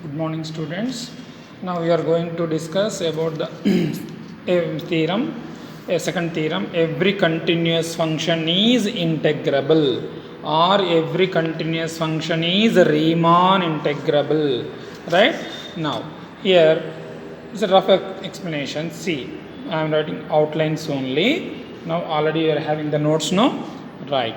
Good morning, students. Now we are going to discuss about the theorem, a second theorem. Every continuous function is integrable, or every continuous function is Riemann integrable. Right? Now, here is a rough explanation. See, I am writing outlines only. Now, already you are having the notes, no? Right.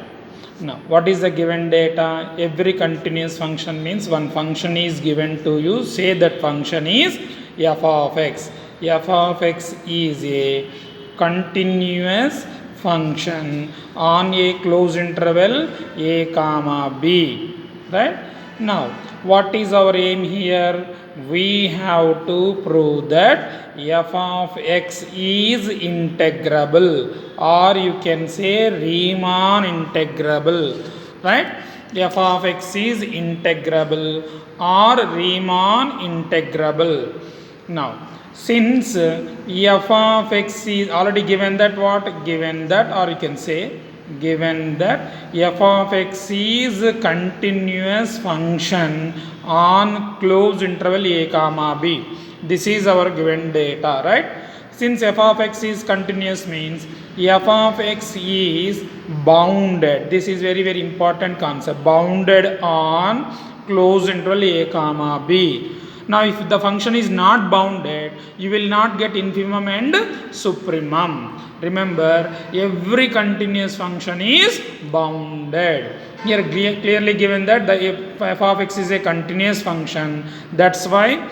Now, what is the given data? Every continuous function means one function is given to you. Say that function is f of x. F of x is a continuous function on a closed interval a comma b. Right? Now, what is our aim here? We have to prove that f of x is integrable, or you can say Riemann integrable, right? F of x is integrable or Riemann integrable. Now, since f of x is already given that what? Given that, or you can say given that f of x is a continuous function on closed interval a comma b. This is our given data, right? Since f of x is continuous means f of x is bounded. This is very important concept. Bounded on closed interval a comma b. Now, if the function is not bounded, you will not get infimum and supremum. Remember, every continuous function is bounded. Here clearly given that the f of x is a continuous function. That's why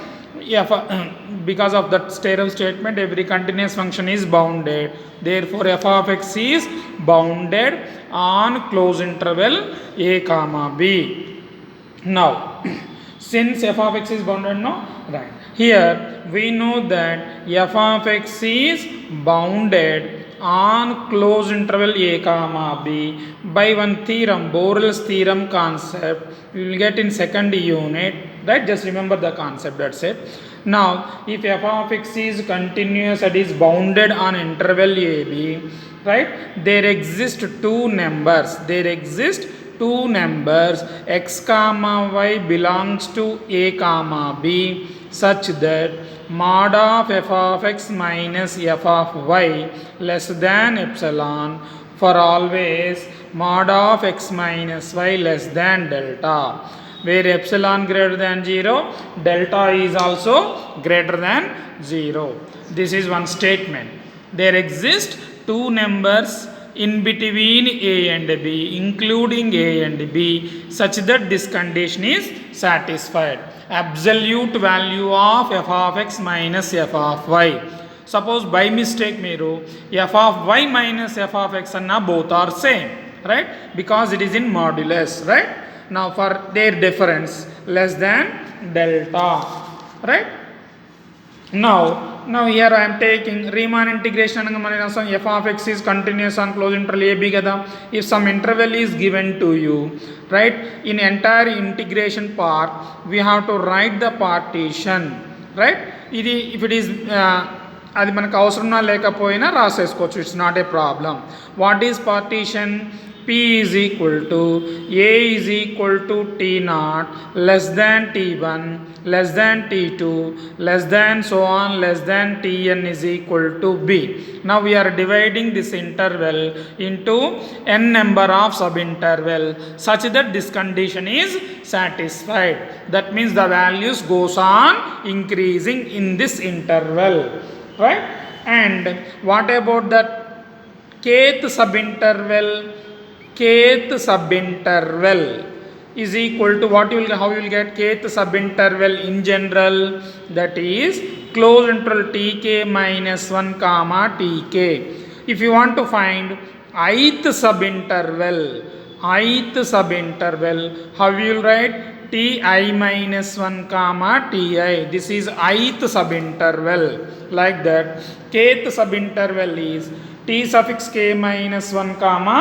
because of that theorem statement, every continuous function is bounded. Therefore, f of x is bounded on closed interval a comma b. Now, since f of x is bounded, no? Right. Here we know that f of x is bounded on closed interval a comma b by one theorem, Borel's theorem concept. We will get in second unit, right? Just remember the concept, that's it. Now, if f of x is continuous and is bounded on interval a b, right? There exist two numbers. X comma y belongs to a comma b such that mod of f of x minus f of y less than epsilon for always mod of x minus y less than delta, where epsilon greater than 0, delta is also greater than 0. This is one statement. There exist two numbers in between a and b, including a and b, such that this condition is satisfied. Absolute value of f of x minus f of y. Suppose by mistake meeru f of y minus f of x anna both are same, right? Because it is in modulus, right? Now for their difference less than delta, right? Now here I am taking Riemann integration f of x is continuous on closed interval a b kada. If some interval is given to you, right, in entire integration part we have to write the partition, right? If it is అది మనకు అవసరమా లేకపోయినా రాసేసుకోవచ్చు, it's not a problem. What is partition? P is equal to A is equal to T0 less than T1 less than T2 less than so on less than Tn is equal to B. Now we are dividing this interval into n number of subinterval such that this condition is satisfied. That means the values goes on increasing in this interval, right? And what about that kth subinterval? Kth subinterval is equal to what you will, how you will get kth subinterval in general, that is closed interval tk minus 1 comma tk. If you want to find ith subinterval, how you will write? Ti minus 1 comma ti. This is ith subinterval, like that. Kth subinterval is t suffix k minus 1 comma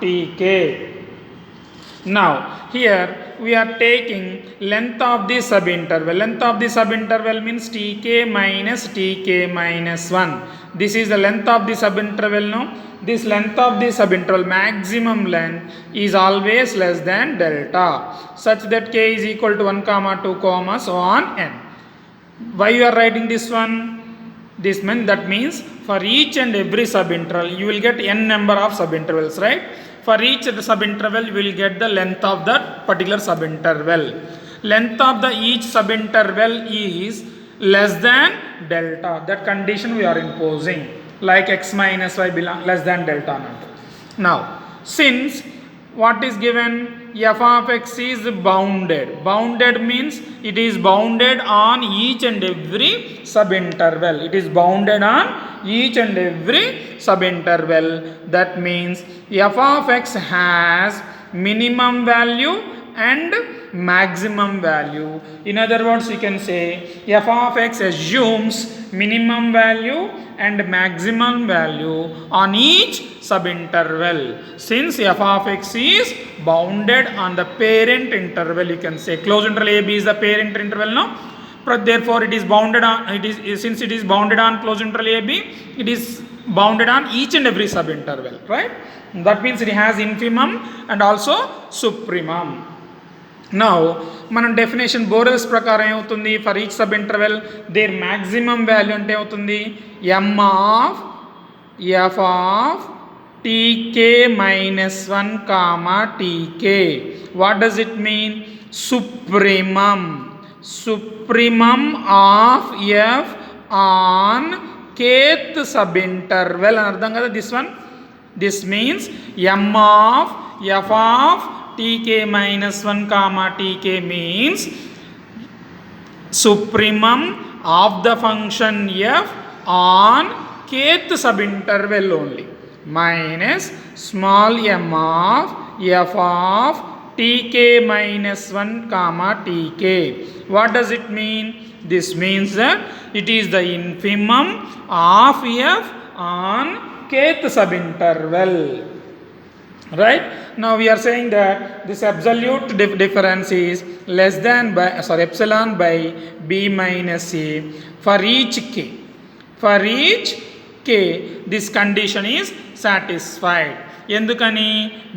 tk. Now here we are taking length of the subinterval. Length of the subinterval means tk minus tk minus 1. This is the length of the subinterval. No, this length of the subinterval, maximum length, is always less than delta, such that k is equal to 1 comma 2 comma so on n. Why you are writing this one? That means for each and every subinterval you will get n number of subintervals, right? For each subinterval you will get the length of that particular subinterval. Length of the each subinterval is less than delta. That condition we are imposing, like x minus y belong less than delta. Now since what is given, f of x is bounded. Bounded means it is bounded on each and every subinterval. It is bounded on each and every subinterval. That means f of x has minimum value and maximum value. In other words, you can say f of x assumes minimum value and maximum value on each subinterval. Since f of x is bounded on the parent interval, you can say closed interval ab is the parent interval. No, therefore it is bounded on, since it is bounded on closed interval ab, it is bounded on each and every subinterval, right? That means it has infimum and also supremum. Now మనం definition Borel's ప్రకారం ఏమవుతుంది, for each sub interval there maximum value అంటే ఏమవుతుంది, m of f of tk minus 1 comma tk. What does it mean? Supremum. Supremum of f on kth subinterval అని అర్థం కదా this one. This means m of f of tk minus 1 comma tk means supremum of the function f on kth subinterval only, minus small m of f of tk minus 1 comma tk. What does it mean? This means that it is the infimum of f on kth subinterval. Right? Now we are saying that this absolute difference is less than by epsilon by b minus a for each k. For each k, this condition is satisfied. ఎందుకని?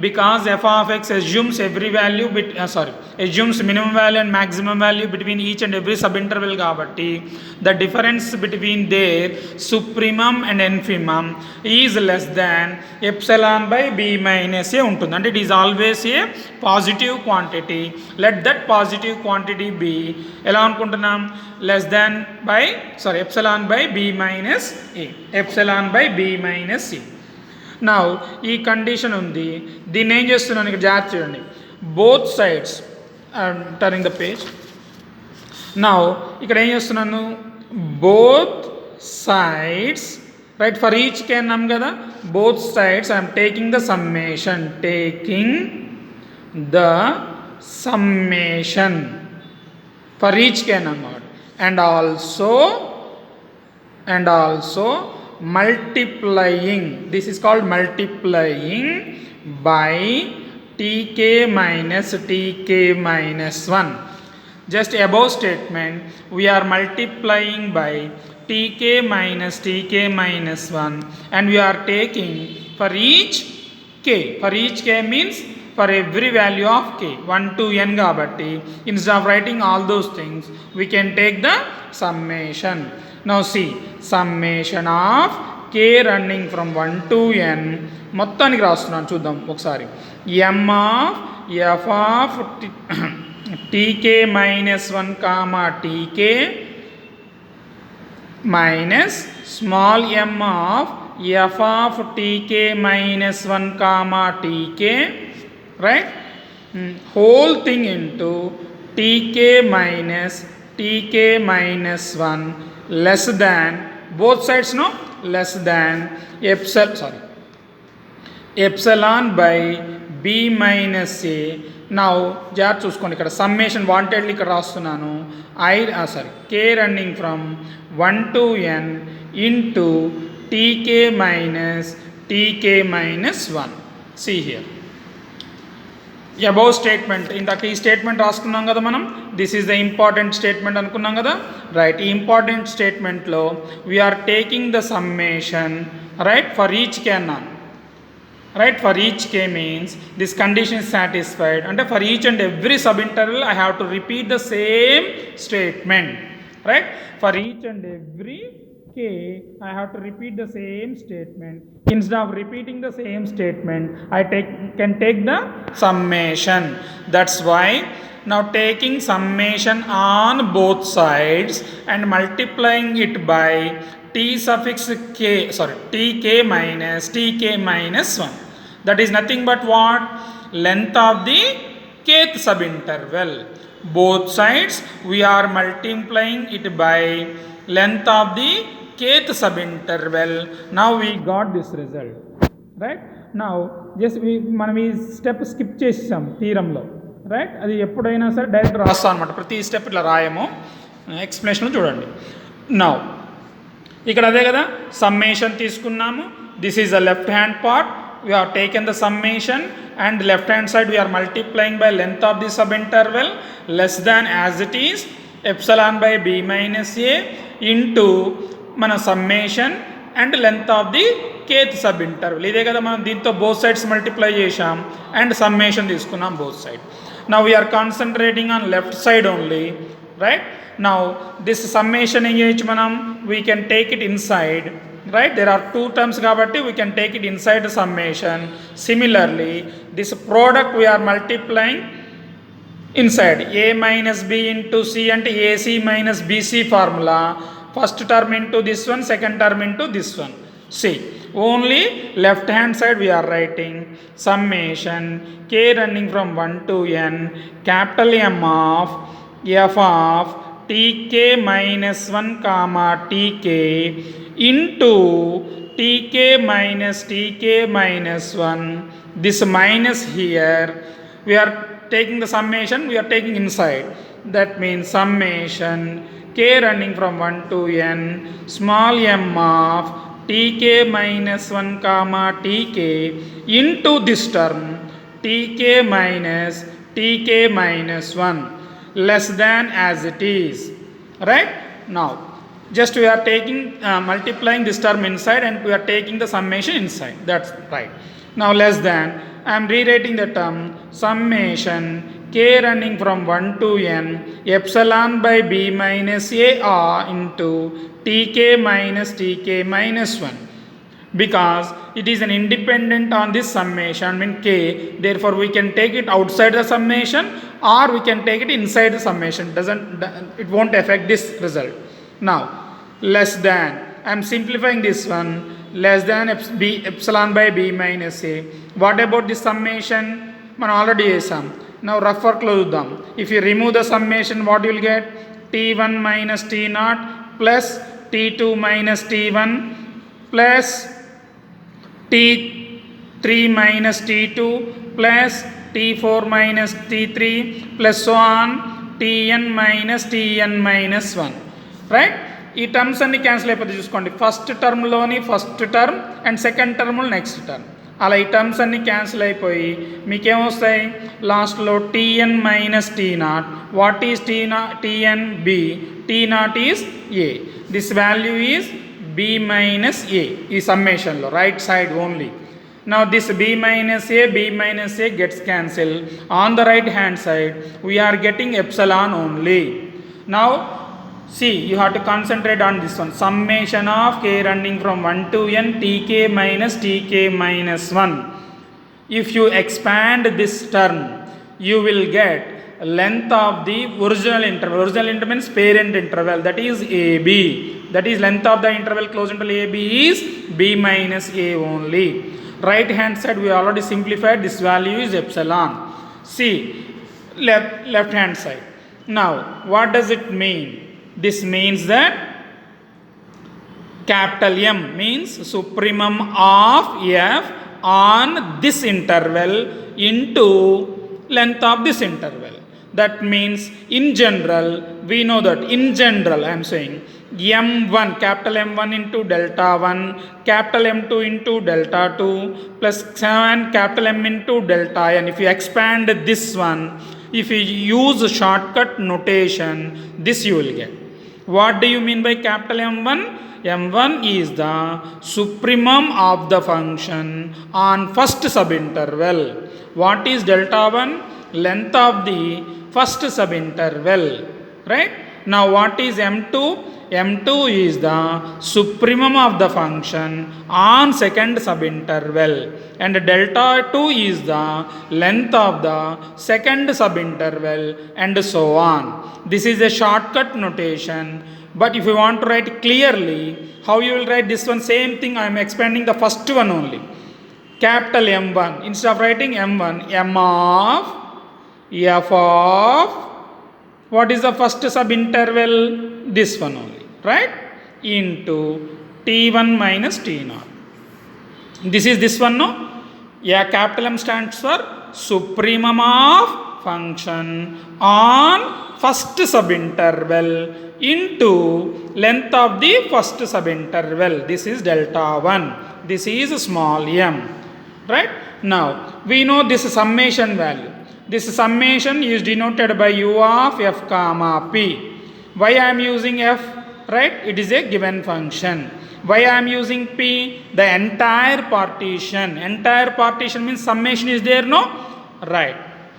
Because f of x assumes every value assumes minimum value and maximum value between each and every subinterval కాబట్టి the difference between their supremum and infimum is less than epsilon by b minus a ఉంటుంది. అంటే it is always a positive quantity. Let that positive quantity be ఎలా అనుకుంటున్నాం, less than by epsilon by b minus a. Epsilon by b minus a. Now ఈ condition ఉంది, దీన్ని ఏం చేస్తున్నాను ఇక్కడ జాగ్రత్త చూడండి. Both sides turning the page. Now ఇక్కడ ఏం చేస్తున్నాను, both sides right for each k అన్నాం కదా, both sides I'm taking the summation, taking the summation for each k అన్నాం కాబట్టి, and also multiplying, this is called multiplying by tk minus 1. Just above statement we are multiplying by tk minus 1 and we are taking for each k. For each k means for every value of k 1 to n kabatti instead of writing all those things we can take the summation. Now see, summation of k running from 1 to n మొత్తానికి రాస్తున్నాను చూద్దాం ఒకసారి. m of f of tk minus 1 comma tk minus small m of f of tk minus 1 comma tk, right? Whole thing into tk minus 1 less than, both sides no, less than epsilon by b minus a. Now జాగ్రత్త చూసుకోండి, ఇక్కడ summation wantedly ఇక్కడ రాస్తున్నాను. k running from 1 to n into tk minus 1. See here, above statement ఇందాక ఈ statement రాసుకున్నాం కదా మనం, this is the important statement అనుకున్నాం కదా, రైట్. ఈ ఇంపార్టెంట్ స్టేట్మెంట్లో we're taking the summation, right, for each k అన్నాను, right. For each k means this condition is satisfied, అంటే for each and every sub interval I have to repeat the same statement, right. For each and every k I have to repeat the same statement. Instead of repeating the same statement, I can take the summation. That's why now taking summation on both sides and multiplying it by t suffix k, tk minus 1. That is nothing but what? Length of the kth subinterval. Both sides we are multiplying it by length of the kth subinterval. Now we got this result, right. Now just మనం ఈ step skip చేసాం థీరంలో, right. అది ఎప్పుడైనా సరే direct రాస్తాం అనమాట, ప్రతి step ఇట్లా రాయము, ఎక్స్ప్లెనేషన్ చూడండి. నౌ ఇక్కడ అదే కదా, సమ్మేషన్ తీసుకున్నాము, this is the left hand part, we have taken the summation and left hand side we are multiplying by length of the subinterval less than as it is epsilon by b minus a into మన summation and length of the kth sub interval. ఇదే కదా మనం దీంతో both sides multiply చేసాం and summation తీసుకున్నాం both side. Now we are concentrating on left side only, right. Now this summation ఏం చేయొచ్చు మనం, we can take it inside, right. There are two terms kabatti we can take it inside the summation. Similarly this product we are multiplying inside a minus b into c and ac minus bc formula. First term into this one, second term into this one. See, only left hand side we are writing summation k running from 1 to n capital M of f of tk minus 1 comma tk into tk minus 1. This minus here we are taking the summation, we are taking inside. That means summation k running from 1 to n small m of tk minus 1 comma tk into this term tk minus 1 less than as it is, right. Now just we are taking multiplying this term inside and we are taking the summation inside, that's right. Now less than, I am rewriting the term summation k running from 1 to n epsilon by b minus a r into tk minus 1, because it is an independent on this summation, I mean k, therefore we can take it outside the summation or we can take it inside the summation, it won't affect this result. Now less than, I am simplifying this one, less than epsilon by b minus a. What about this summation? మనం already చేసాం. Now rough work లో చూద్దాం. If you remove the summation, what you will get? t1 minus t0 plus t2 minus t1 plus t3 minus t2 plus t4 minus t3 plus so on tn minus 1, right. ఈ terms అన్ని cancel అయిపోతే చూసుకోండి, first టర్మ్లోని first term and second టర్మ్లో next term, అలా ఈ terms అన్ని cancel అయిపోయి మీకేమొస్తాయి లాస్ట్లో tn minus t0. What is tn? b. t0 is a. This value is b minus a ఈ సమ్మేషన్లో right side only. Now this b minus a gets cancelled. On the right hand side we are getting epsilon only. Now see, you have to concentrate on this one, summation of k running from 1 to n tk minus 1. If you expand this term you will get length of the original interval. Original interval means parent interval, that is ab. That is length of the interval close interval ab is b minus a only. Right hand side we already simplified, this value is epsilon. See, left hand side. Now what does it mean? This means that capital M means supremum of f on this interval into length of this interval. That means in general, we know that in general I am saying M1, capital M1 into delta 1, capital M2 into delta 2 plus 7 capital M into delta n. If you expand this one, if you use shortcut notation, this you will get. What do you mean by capital M1? M1 is the supremum of the function on first subinterval. What is delta 1? Length of the first subinterval. Right? Now what is M2? M2 is the supremum of the function on second subinterval, and delta 2 is the length of the second subinterval, and so on. This is a shortcut notation, but if you want to write clearly, how you will write this one? Same thing, I am expanding the first one only. Capital M1, instead of writing M1, M of F of, what is the first subinterval? This one only, right? Into T1 minus T0. This is this one, no? Yeah, capital M stands for supremum of function on first subinterval into length of the first subinterval. This is delta 1. This is small m. Right? Now, we know this summation value. This summation is denoted by u of f comma p. Why I am using f? Right? It is a given function. Why I am using p? The entire partition. Entire partition means summation is there, no? Right.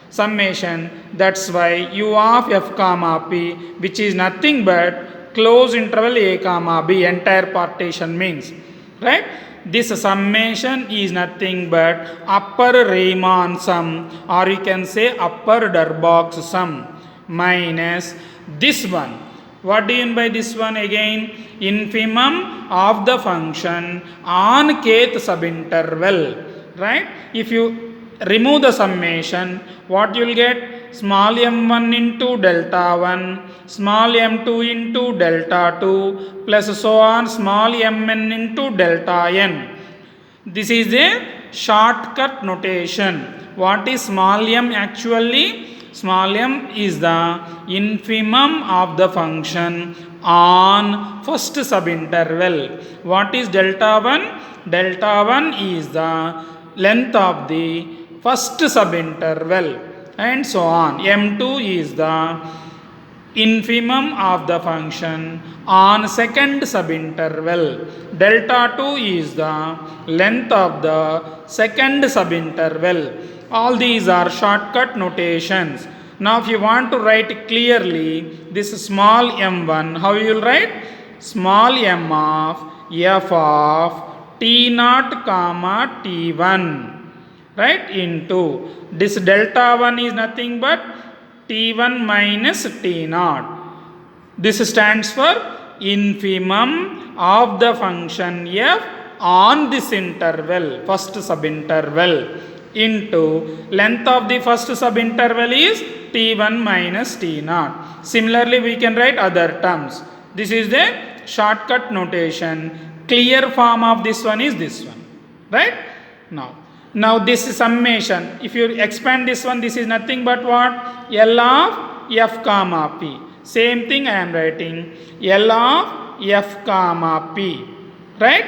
Summation. That's why u of f comma p, which is nothing but close interval a comma b. Entire partition means. Right? This summation is nothing but upper Riemann sum, or you can say upper Darboux sum, minus this one. What do you mean by this one again? Infimum of the function on kth subinterval. Right? If you remove the summation, what you will get? Small m1 into delta 1, small m2 into delta 2, plus so on, small mn into delta n. This is a shortcut notation. What is small m actually? Small m is the infimum of the function on first subinterval. What is delta 1? Delta 1 is the length of the first subinterval, and so on. M2 is the infimum of the function on second subinterval. Delta 2 is the length of the second subinterval. All these are shortcut notations. Now if you want to write clearly this small m1, how you will write? Small m of f of t0 comma t1. Right? Into this delta 1 is nothing but t1 minus t0. This stands for infimum of the function f on this interval, first subinterval, into length of the first subinterval is t1 minus t0. Similarly, we can write other terms. This is the shortcut notation. Clear form of this one is this one. Right? Now this is summation. If you expand this one, this is nothing but what? L of f comma p. Same thing I am writing. L of f comma p. Right?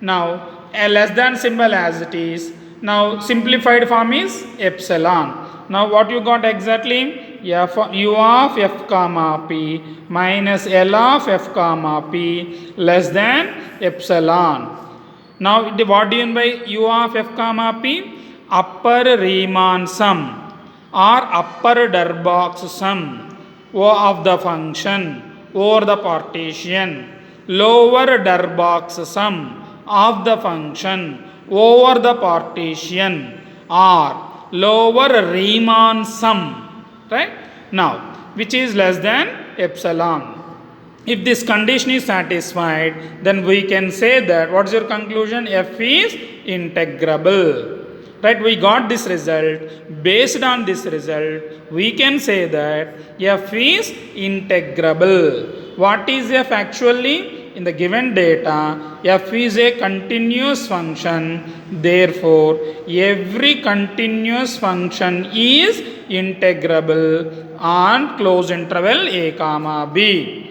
Now a less than symbol as it is. Now simplified form is epsilon. Now what you got exactly? U of f comma p minus L of f comma p less than epsilon. Now what do you mean by u of f comma p? Upper Riemann sum or upper Darboux sum of the function over the partition. Lower Darboux sum of the function over the partition, or lower Riemann sum. Right? Now which is less than epsilon. If this condition is satisfied, then we can say that, what is your conclusion? F is integrable. Right? We got this result. Based on this result, we can say that f is integrable. What is f actually? In the given data, f is a continuous function. Therefore, every continuous function is integrable on closed interval a comma b.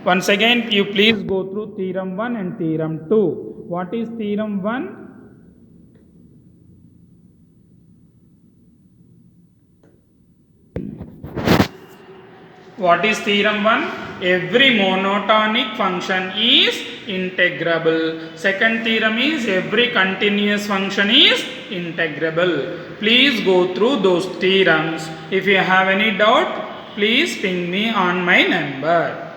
Once again, you please go through theorem 1 and theorem 2. What is theorem 1? What is theorem 1? Every monotonic function is integrable. Second theorem is every continuous function is integrable. Please go through those theorems. If you have any doubt, please ping me on my number.